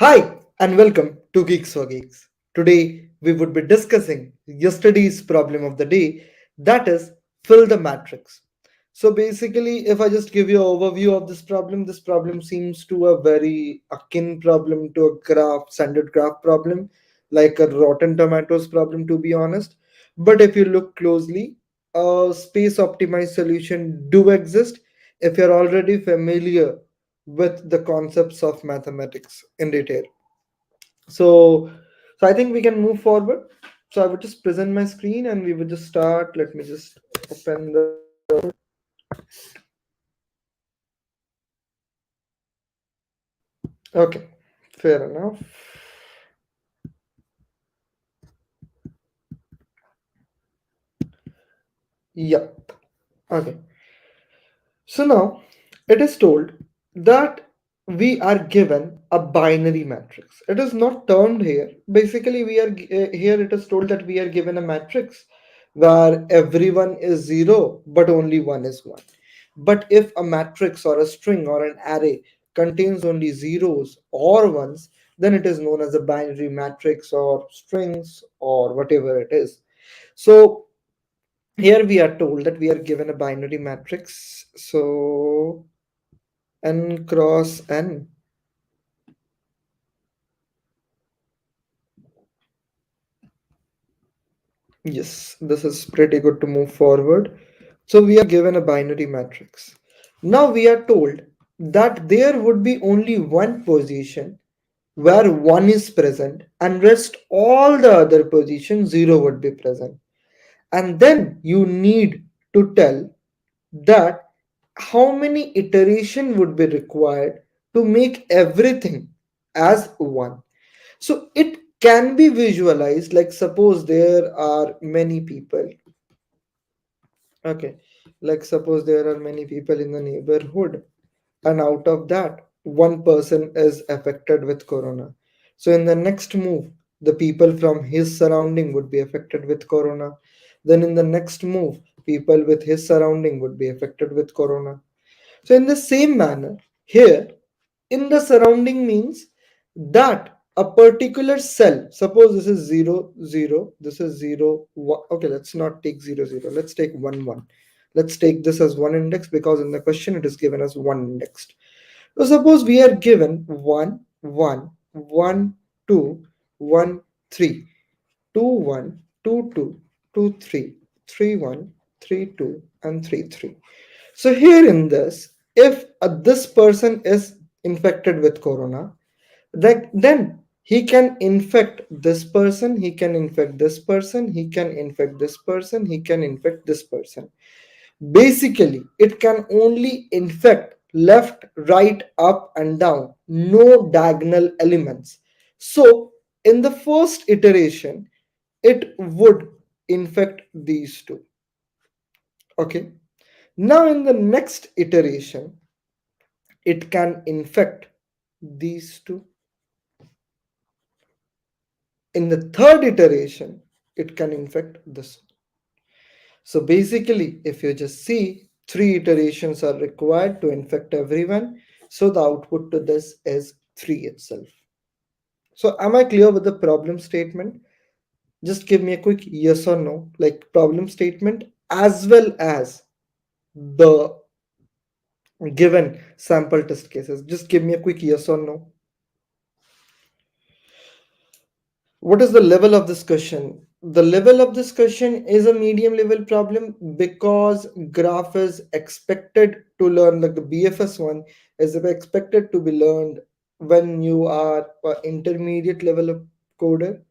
Hi and welcome to Geeks for Geeks. Today we would be discussing yesterday's problem of the day, that is fill the matrix. So basically, if I just give you an overview of this problem seems to a very akin problem to a standard graph problem, like a rotten tomatoes problem to be honest. But if you look closely, a space optimized solution do exist if you're already familiar with the concepts of mathematics in detail. So, so I think we can move forward. So I would just present my screen and we would just start. Let me just open the. Okay, fair enough. Yep. Okay. So now it is told that we are given a binary matrix. It is not termed here. Basically, here it is told that we are given a matrix where everyone is zero, but only one is one. But if a matrix or a string or an array contains only zeros or ones, then it is known as a binary matrix or strings or whatever it is. So here we are told that we are given a binary matrix. So n cross n. Yes, this is pretty good to move forward. So we are given a binary matrix. Now we are told that there would be only one position where one is present and rest all the other positions zero would be present. And then you need to tell that how many iteration would be required to make everything as one. So it can be visualized like suppose there are many people. Okay, like suppose there are many people in the neighborhood, and out of that, one person is affected with corona. So in the next move, the people from his surrounding would be affected with corona. Then in the next move, people with his surrounding would be affected with corona. So in the same manner, here in the surrounding means that a particular cell, suppose this is 0 0, this is 0 1. Okay, let's not take 0 0, let's take 1 1. Let's take this as one index because in the question it is given as one indexed. So suppose we are given 1 1 1 2 1 3 2 1 2 2 2 3 3 1 3 2 and 3 3. So here in this, if this person is infected with corona, then he can infect this person, he can infect this person, he can infect this person, he can infect this person. Basically, it can only infect left, right, up, and down, no diagonal elements. So in the first iteration, it would infect these two. Okay. Now in the next iteration, it can infect these two. In the third iteration, it can infect this one. So basically, if you just see, three iterations are required to infect everyone. So the output to this is 3 itself. So am I clear with the problem statement? Just give me a quick yes or no, like problem statement as well as the given sample test cases. Just give me a quick yes or no. What is the level of this question? The level of this question is a medium level problem because graph is expected to learn, like the BFS one is expected to be learned when you are intermediate level of coder.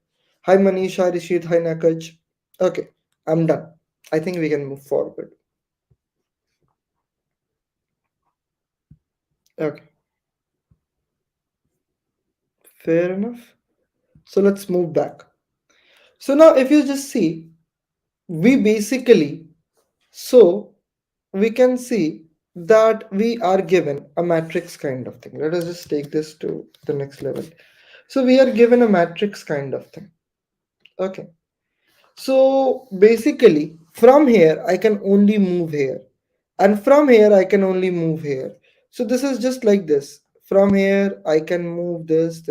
Hi Manish, hi Rishit, hi Nakaj. Okay, I'm done. I think we can move forward. Okay, fair enough. So let's move back. So now if you just see, we basically, so we can see that we are given a matrix kind of thing. Let us just take this to the next level. So we are given a matrix kind of thing. Okay. So basically, from here, I can only move here. And from here, I can only move here. So this is just like this. From here I can move this.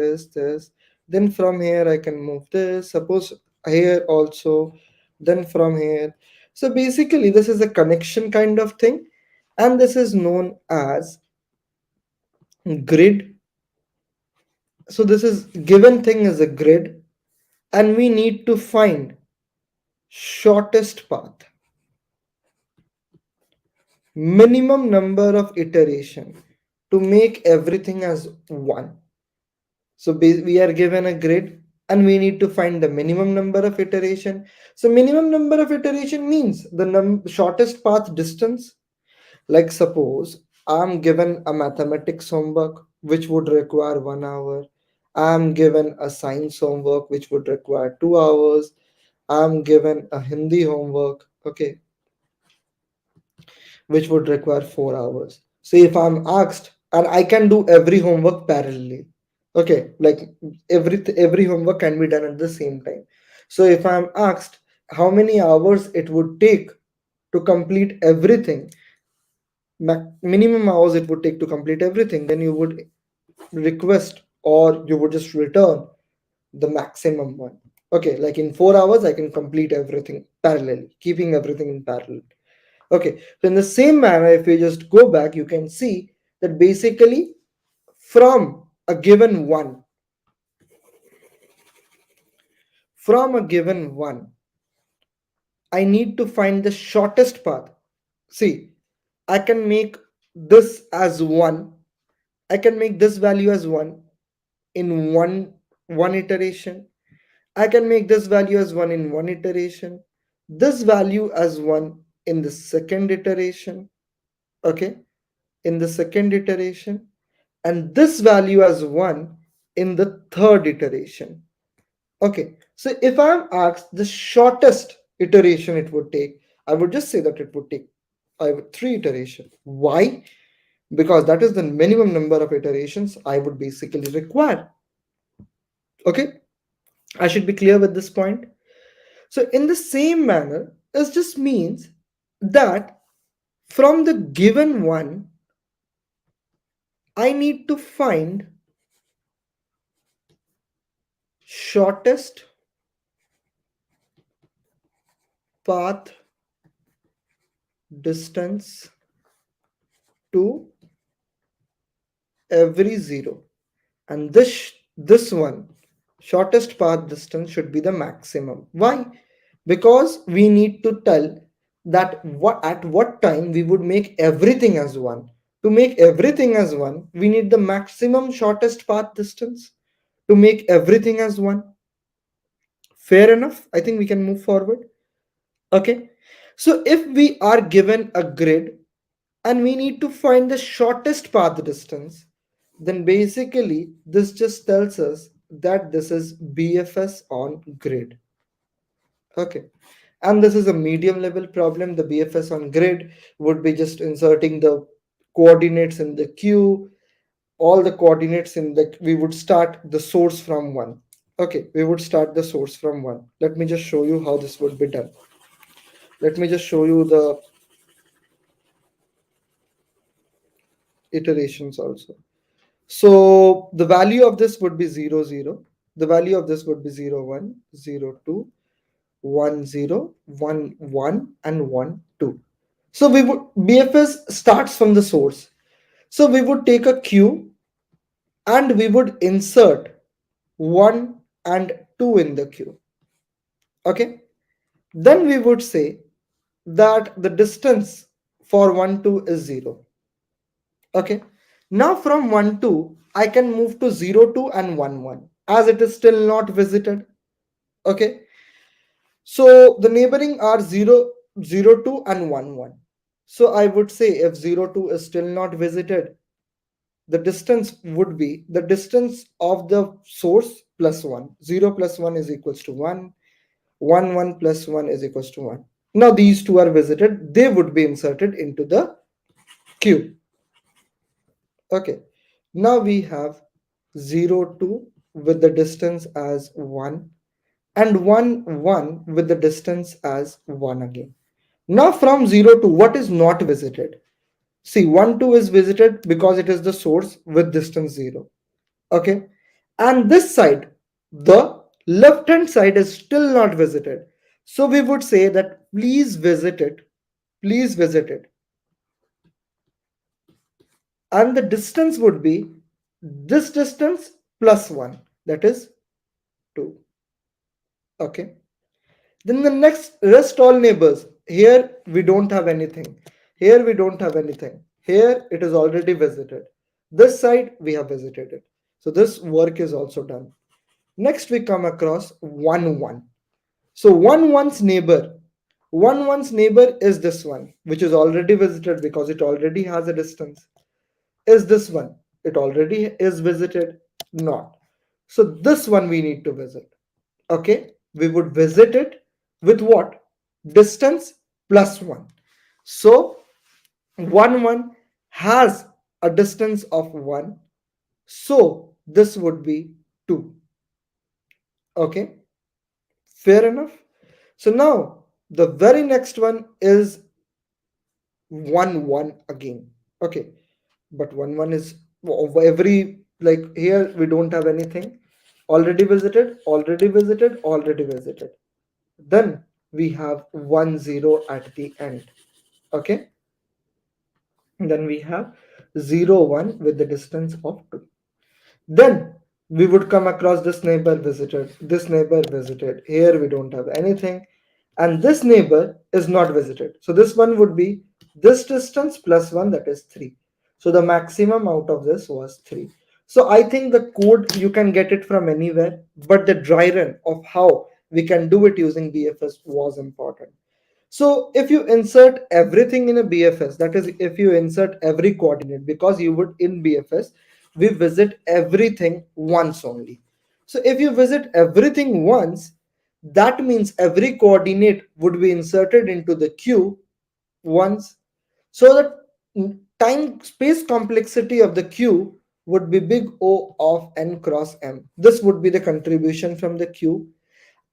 Then from here I can move this. Suppose here also. Then from here. So basically, this is a connection kind of thing, and this is known as grid. So this is given thing is a grid, and we need to find shortest path, minimum number of iteration to make everything as one. So we are given a grid and we need to find the minimum number of iteration. So minimum number of iteration means the shortest path distance. Like suppose I'm given a mathematics homework which would require 1 hour. I'm given a science homework which would require 2 hours. I'm given a Hindi homework, okay, which would require 4 hours. So if I'm asked, and I can do every homework parallelly, okay, like every homework can be done at the same time. So if I'm asked how many hours it would take to complete everything, minimum hours it would take to complete everything, then you would request or you would just return the maximum one. Okay, like in 4 hours I can complete everything parallelly, keeping everything in parallel. Okay, so in the same manner, if you just go back, you can see that basically from a given one, from a given one, I need to find the shortest path. See, I can make this as one. I can make this value as one in one iteration. I can make this value as one in one iteration. This value as one in the second iteration. Okay, in the second iteration, and this value as 1 in the third iteration. Okay, so if I'm asked the shortest iteration it would take, I would just say that it would take 3 iterations. Why? Because that is the minimum number of iterations I would basically require. Okay, I should be clear with this point. So in the same manner, it just means that from the given one, I need to find shortest path distance to every zero, and this one shortest path distance should be the maximum. Why? Because we need to tell that what at what time we would make everything as one. To make everything as one, we need the maximum shortest path distance to make everything as one. Fair enough, I think we can move forward. Okay, so if we are given a grid and we need to find the shortest path distance, then basically this just tells us that this is BFS on grid. Okay, and this is a medium level problem. The BFS on grid would be just inserting the coordinates in the queue, all the coordinates in the, we would start the source from one. Okay, we would start the source from one. Let me just show you how this would be done. Let me just show you the iterations also. So the value of this would be 0 0. The value of this would be 0 1 0 2 1 0 1 1 and 1 2. So we would BFS starts from the source. So we would take a queue and we would insert 1 and 2 in the queue. Okay. Then we would say that the distance for 1 2 is 0. Okay. Now from 1 2, I can move to 0 2 and 1 1 as it is still not visited. Okay. So the neighboring are 0 0 2 and 1 1. So I would say if 0 2 is still not visited, the distance would be the distance of the source plus 1. 0 plus 1 is equals to 1. 1 1 plus 1 is equals to 1. Now these two are visited. They would be inserted into the queue. Okay, now we have 0 2 with the distance as 1 and 1 1 with the distance as 1 again. Now from 0 to what is not visited? See, 1 2 is visited because it is the source with distance 0. Okay, and this side, the left hand side is still not visited, so we would say that please visit it, please visit it, and the distance would be this distance plus 1, that is 2. Okay, then the next rest all neighbors, here we don't have anything, here we don't have anything, here it is already visited, this side we have visited it, so this work is also done. Next we come across 1 1. So 1 1's neighbor, 1 1's neighbor is this one, which is already visited because it already has a distance. Is this one? It already is visited? Not. So this one we need to visit. Okay, we would visit it with what? Distance plus 1. So 1 1 has a distance of 1. So this would be 2. Okay, fair enough. So now the very next one is 1 1 again. Okay, but 1 1 is every, like here we don't have anything. Already visited, already visited, already visited. Then we have 1 0 at the end. Okay, then we have 0 1 with the distance of 2. Then we would come across this neighbor visited, this neighbor visited. Here we don't have anything, and this neighbor is not visited. So this one would be this distance plus 1, that is 3. So the maximum out of this was 3. So I think the code you can get it from anywhere, but the dry run of how we can do it using BFS was important. So if you insert everything in a BFS, that is, if you insert every coordinate, because you would in BFS, we visit everything once only. So if you visit everything once, that means every coordinate would be inserted into the queue once. So the time space complexity of the queue would be big O of n cross m. This would be the contribution from the queue.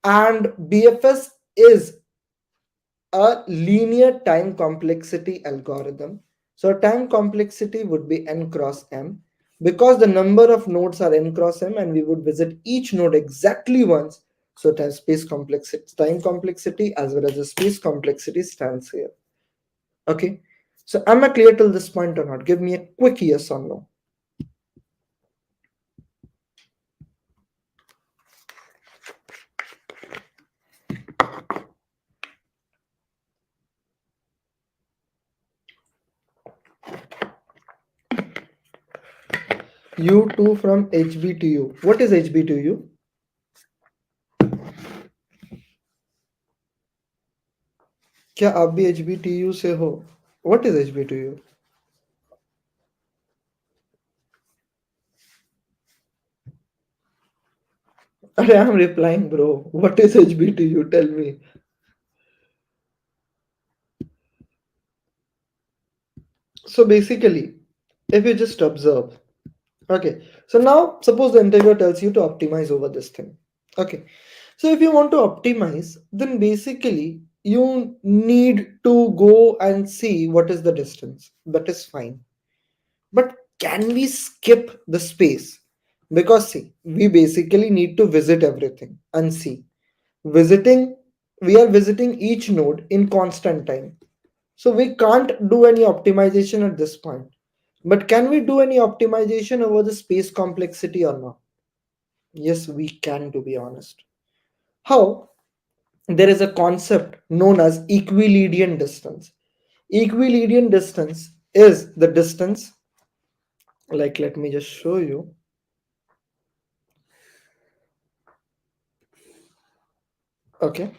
And BFS is a linear time complexity algorithm. So time complexity would be n cross m because the number of nodes are n cross m and we would visit each node exactly once. So time complexity as well as the space complexity stands here. Okay. So am I clear till this point or not? Give me a quick yes or no. You two from HBTU. What is HBTU? क्या आप भी HBTU से हो? What is HBTU? I am replying, bro. What is HBTU? Tell me. So basically, if you just observe, okay. So now suppose the interviewer tells you to optimize over this thing. Okay. So if you want to optimize, then basically you need to go and see what is the distance. That is fine. But can we skip the space? Because see, we basically need to visit everything and see. Visiting, we are visiting each node in constant time. So we can't do any optimization at this point. But can we do any optimization over the space complexity or not? Yes, we can, to be honest. How? There is a concept known as equilibrium distance. Equilibrium distance is the distance, like let me just show you. Okay.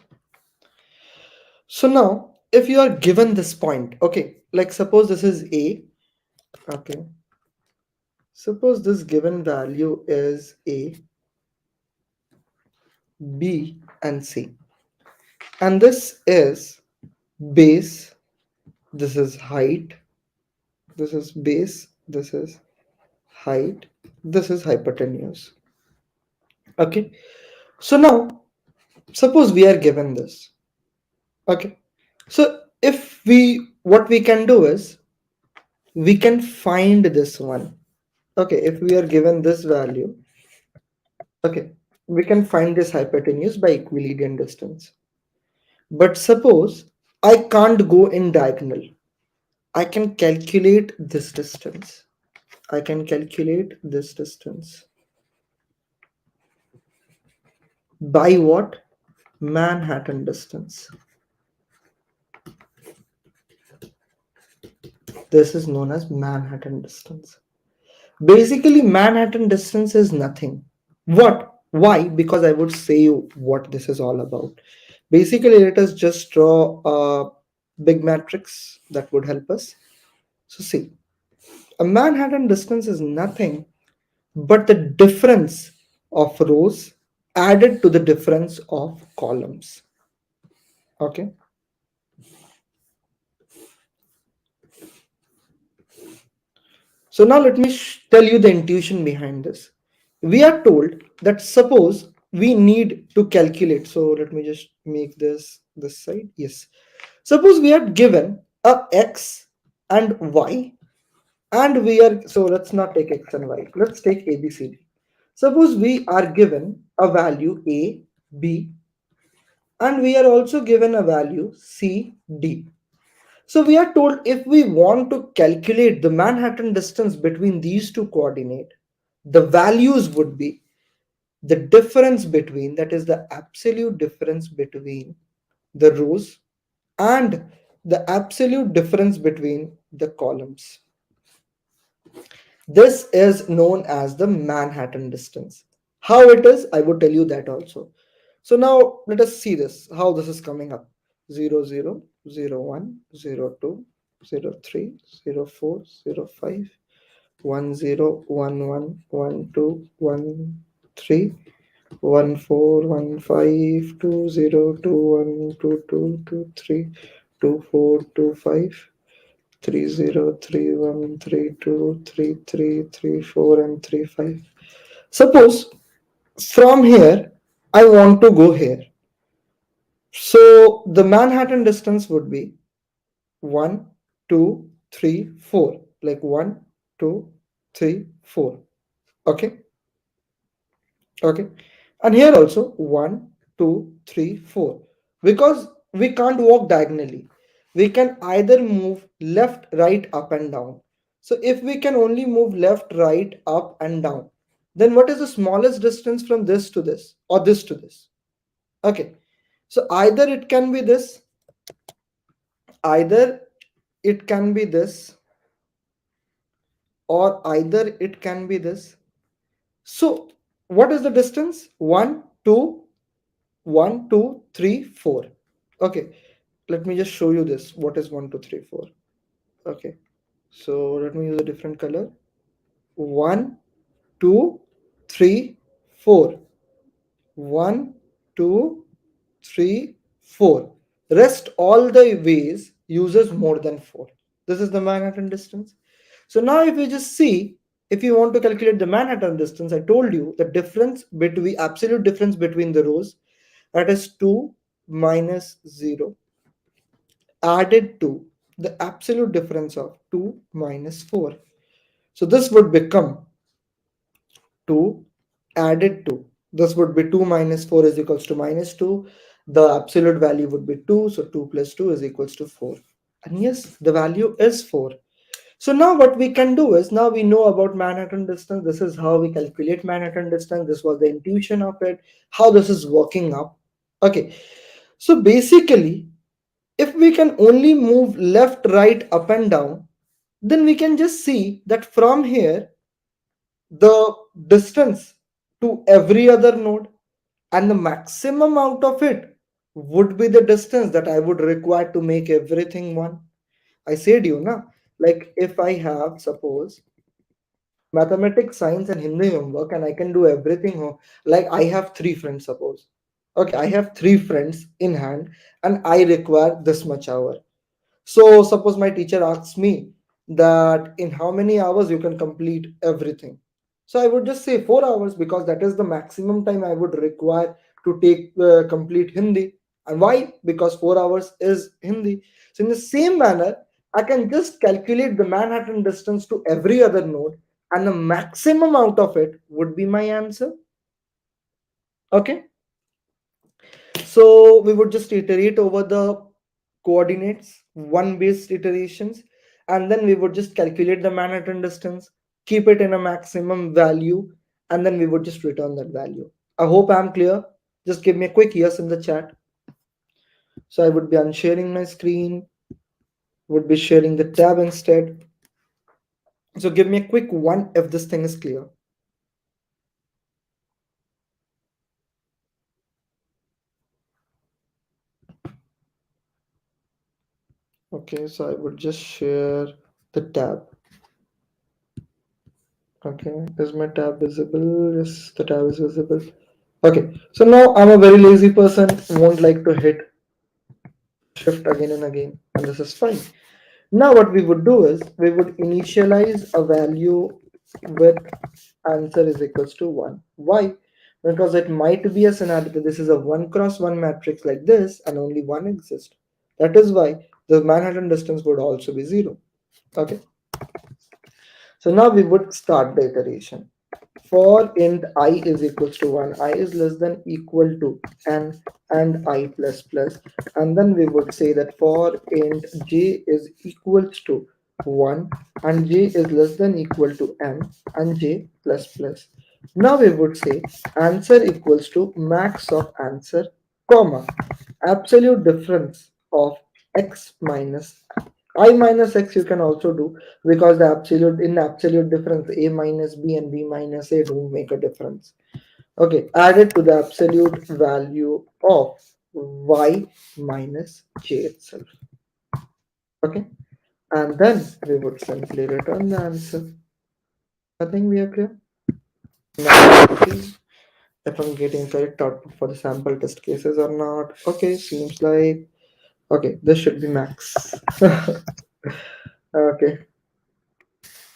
So now, if you are given this point, okay, like suppose this is A, okay, suppose this given value is A, B, and C. And this is base, this is height, this is base, this is height, this is hypotenuse. Okay, so now suppose we are given this. Okay, so if we, what we can do is we can find this one. Okay, if we are given this value, okay, we can find this hypotenuse by equilibrium distance. But suppose I can't go in diagonal. I can calculate this distance. I can calculate this distance. By what? Manhattan distance. This is known as Manhattan distance. Basically, Manhattan distance is nothing. What? Why? Because I would say you what this is all about. Basically, let us just draw a big matrix that would help us. So see, a Manhattan distance is nothing but the difference of rows added to the difference of columns. Okay. So now let me tell you the intuition behind this. We are told that suppose we need to calculate. So let me just make this side. Yes. Suppose we are given a x and y, and we are, so let's not take x and y. Let's take a b c d. Suppose we are given a value a, b, and we are also given a value c, d. So we are told if we want to calculate the Manhattan distance between these two coordinates, the values would be the difference between, that is the absolute difference between the rows and the absolute difference between the columns. This is known as the Manhattan distance. How it is, I would tell you that also. So now let us see this, how this is coming up. 0, 0, 0, 1, 0, 2, 0, 3, 0, 4, 0, 5, 1, 0, 1, 1, 1, 2, 1, 3, 1, 4, 1, 5, 2, 0, 2, 1, 2, 2, 2, 3, 2, 4, 2, 5, 3, 0, 3, 1, 3, 2, 3, 3, 3, 4, and 3, 5. Suppose from here I want to go here. So the Manhattan distance would be 1, 2, 3, 4. Like 1, 2, 3, 4. Okay. Okay. And here also 1, 2, 3, 4. Because we can't walk diagonally. We can either move left, right, up, and down. So if we can only move left, right, up, and down, then what is the smallest distance from this to this or this to this? Okay. So either it can be this, or either it can be this. So what is the distance? 1, 2, 1, 2, 3, 4. Okay, let me just show you this. What is 1, 2, 3, 4? Okay, so let me use a different color. 1, 2, 3, 4. 1, 2, 3, 4. Rest all the ways uses more than 4. This is the Manhattan distance. So now if you just see, if you want to calculate the Manhattan distance, I told you the difference between, absolute difference between the rows, that is 2 minus 0, added to the absolute difference of 2 minus 4. So this would become 2 added to, this would be 2 minus 4 is equals to minus 2. The absolute value would be 2, so 2 plus 2 is equals to 4. And yes, the value is 4. So now what we can do is, now we know about Manhattan distance. This is how we calculate Manhattan distance. This was the intuition of it, how this is working up. Okay, so basically, if we can only move left, right, up, and down, then we can just see that from here, the distance to every other node and the maximum out of it would be the distance that I would require to make everything one. I said you na, like if I have, suppose, mathematics, science, and Hindi homework, and I can do everything. Like I have three friends, suppose. Okay, I have three friends in hand, and I require this much hour. So suppose my teacher asks me that in how many hours you can complete everything. So I would just say 4 hours, because that is the maximum time I would require to take complete Hindi. And why? Because 4 hours is Hindi. So in the same manner, I can just calculate the Manhattan distance to every other node, and the maximum out of it would be my answer. Okay, so we would just iterate over the coordinates, one based iterations, and then we would just calculate the Manhattan distance, keep it in a maximum value, and then we would just return that value. I hope I'm clear. Just give me a quick yes in the chat. So I would be unsharing my screen, would be sharing the tab instead. So give me a quick one if this thing is clear. Okay, so I would just share the tab. Okay, is my tab visible? Yes, the tab is visible. Okay, so now I'm a very lazy person, won't like to hit shift again and again, and this is fine. Now what we would do is we would initialize a value with answer is equals to 1. Why? Because it might be a scenario that this is a 1 cross 1 matrix like this and only one exists. That is why the Manhattan distance would also be 0. Okay, so now we would start the iteration. For int I is equals to 1, I is less than equal to n and I plus plus, and then we would say that for int j is equals to 1 and j is less than equal to n and j plus plus. Now we would say answer equals to max of answer, comma, absolute difference of x minus I minus x you can also do, because the absolute in absolute difference a minus b and b minus a don't make a difference. Okay, added to the absolute value of y minus j itself. Okay, and then we would simply return the answer. I think we are clear. Now, okay, if I'm getting correct output for the sample test cases or not. Okay, seems like okay, this should be max. Okay,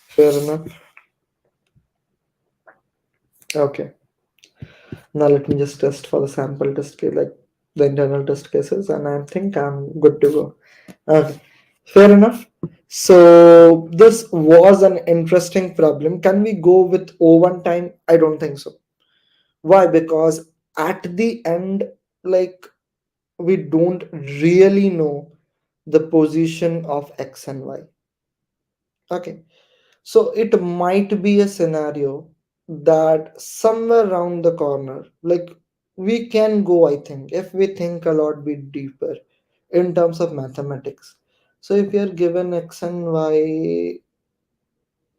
fair enough. Okay. Now let me just test for the sample test case, like the internal test cases, and I think I'm good to go. Okay, fair enough. So this was an interesting problem. Can we go with O1 time? I don't think so. Why? Because at the end, like we don't really know the position of X and Y. Okay. So it might be a scenario that somewhere around the corner, like we can go, I think, if we think a lot bit deeper in terms of mathematics. So if you're given x and y,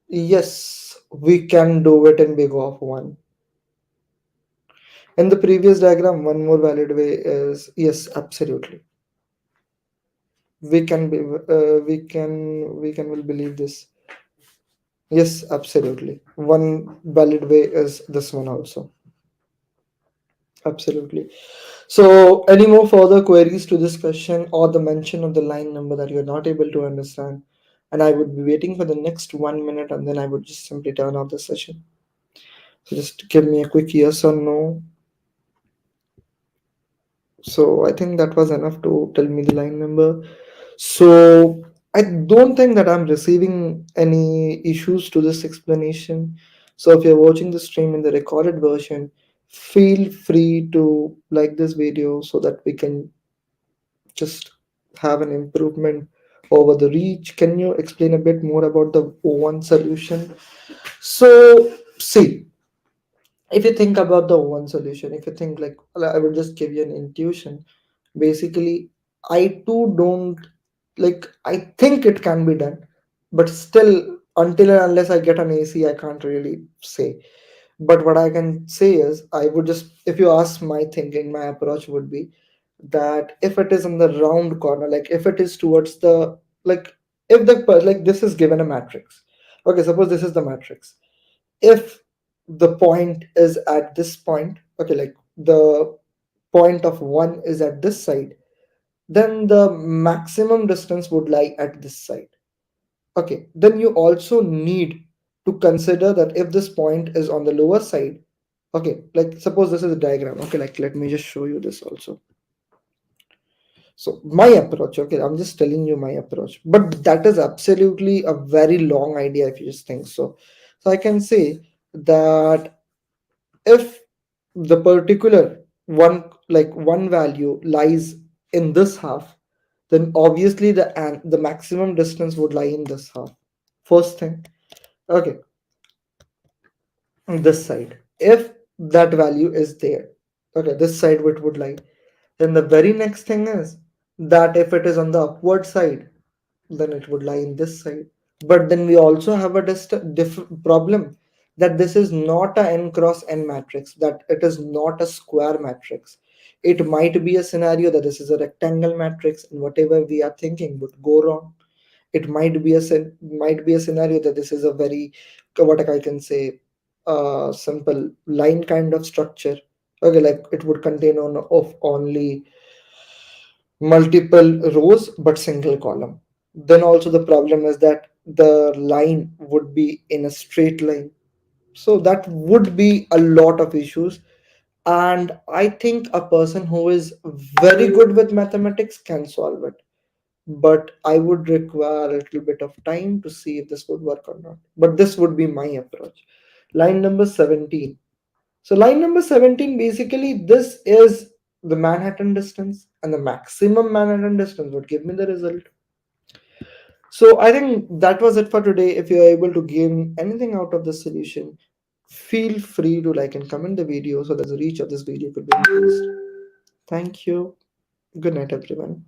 yes, we can do it in big of one. In the previous diagram, one more valid way is yes, absolutely. We can be, we can will believe this. Yes, absolutely. One valid way is this one also. Absolutely. So, any more further queries to this question or the mention of the line number that you're not able to understand? And I would be waiting for the next 1 minute and then I would just simply turn off the session. So, just give me a quick yes or no. So, I think that was enough to tell me the line number. So, I don't think that I'm receiving any issues to this explanation. So, if you're watching the stream in the recorded version, feel free to like this video so that we can just have an improvement over the reach. Can you explain a bit more about the O1 solution? So, see, if you think about the O1 solution, if you think like, I will just give you an intuition. Basically, I too don't like, I think it can be done, but still, until and unless I get an AC, I can't really say. But what I can say is, I would just, if you ask my thinking, my approach would be that if it is in the round corner, like if it is towards the, like, if the, like this is given a matrix. Okay, suppose this is the matrix. If the point is at this point, okay, like the point of one is at this side, then the maximum distance would lie at this side. Okay, then you also need to consider that if this point is on the lower side, okay, like suppose this is a diagram. Okay, like let me just show you this also. So my approach, okay, I'm just telling you my approach, but that is absolutely a very long idea if you just think so. So I can say that if the particular one, like one value lies in this half, then obviously the maximum distance would lie in this half. First thing, okay, this side. If that value is there, okay, this side it would lie. Then the very next thing is that if it is on the upward side, then it would lie in this side. But then we also have a problem that this is not a n cross n matrix, that it is not a square matrix. It might be a scenario that this is a rectangle matrix, and whatever we are thinking would go wrong. It might be a scenario that this is a very, what I can say, simple line kind of structure. Okay, like it would contain on of only multiple rows but single column. Then also the problem is that the line would be in a straight line. So that would be a lot of issues. And I think a person who is very good with mathematics can solve it. But I would require a little bit of time to see if this would work or not. But this would be my approach. Line number 17. So line number 17, basically this is the Manhattan distance, and the maximum Manhattan distance would give me the result. So I think that was it for today. If you are able to gain anything out of this solution, feel free to like and comment the video so that the reach of this video could be increased. Thank you. Good night, everyone.